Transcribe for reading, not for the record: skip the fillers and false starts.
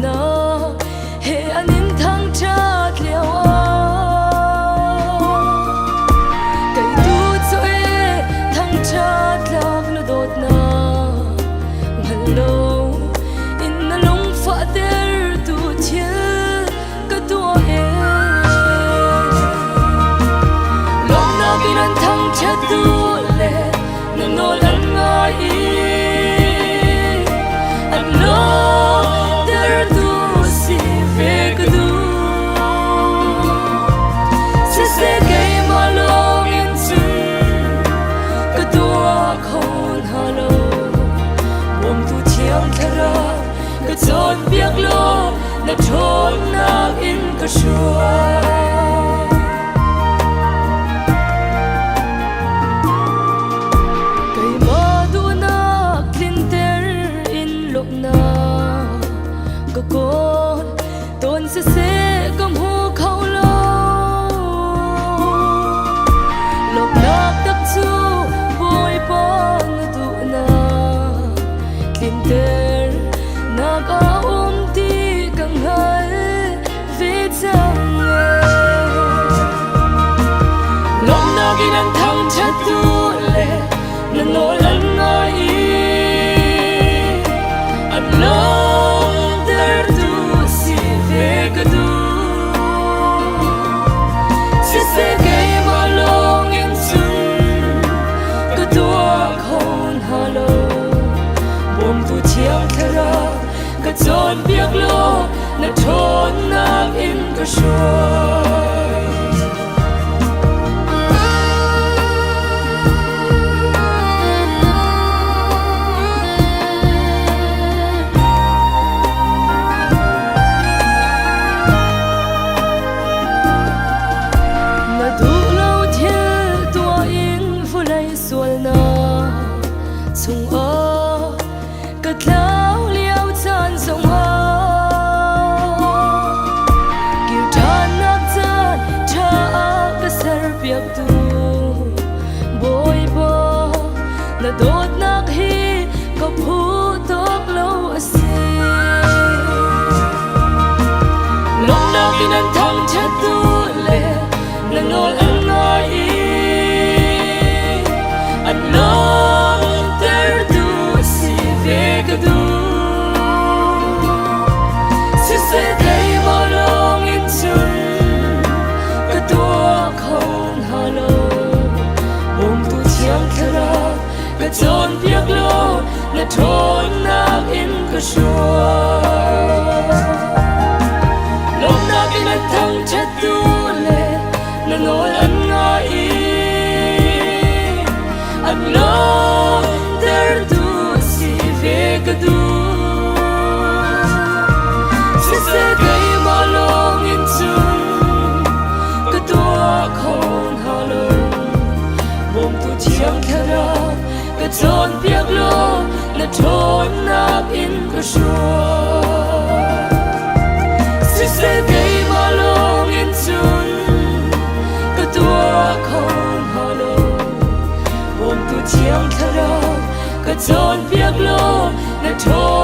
na he anin thang chat leo kai tu cho e thang chat lak lo dot na hello in na long fa der tu thia ka tu e long na bin an thang chat tu le na no lan ngai chọn việc lo na chọn na in ka shuai kai ma du na klin ter in lok na ka kon ton se kam hu khau lo lok na tak chu boy pon du na klin ter naga ti kang hai ve chang long na gi nan thang cha tu le na no lan ngai an lo der tu si ve ka du se ke ma long in sun ka tu khon halo bom tu chiang thara ka chọn việc lo na chọn na in ka shuai na du lâu thia tua in vu lai sual na chung a ka tlau liao chan song ha kiu than nak chan tha ka sar piak tu boy bo na dot nak hi ka phu tok lo ase long na kin an thang cha tu le na nol an ngai an lo ter tu si ve ka du se dei ma long in sun ka tua khon halo bom tu chiang thara ka chọn việc lo na chọn na in ka shuai long na bin an thang cha tu le na no lan ngai an lo der tu si ve ka du se dei ma long in sun ka tua khon halo bom tu chiang thara ka chọn việc lo na chọn na in ka shuai se dei ma long in sun ka tua khon halo bom tu chiang thara ka chọn việc lo na chọn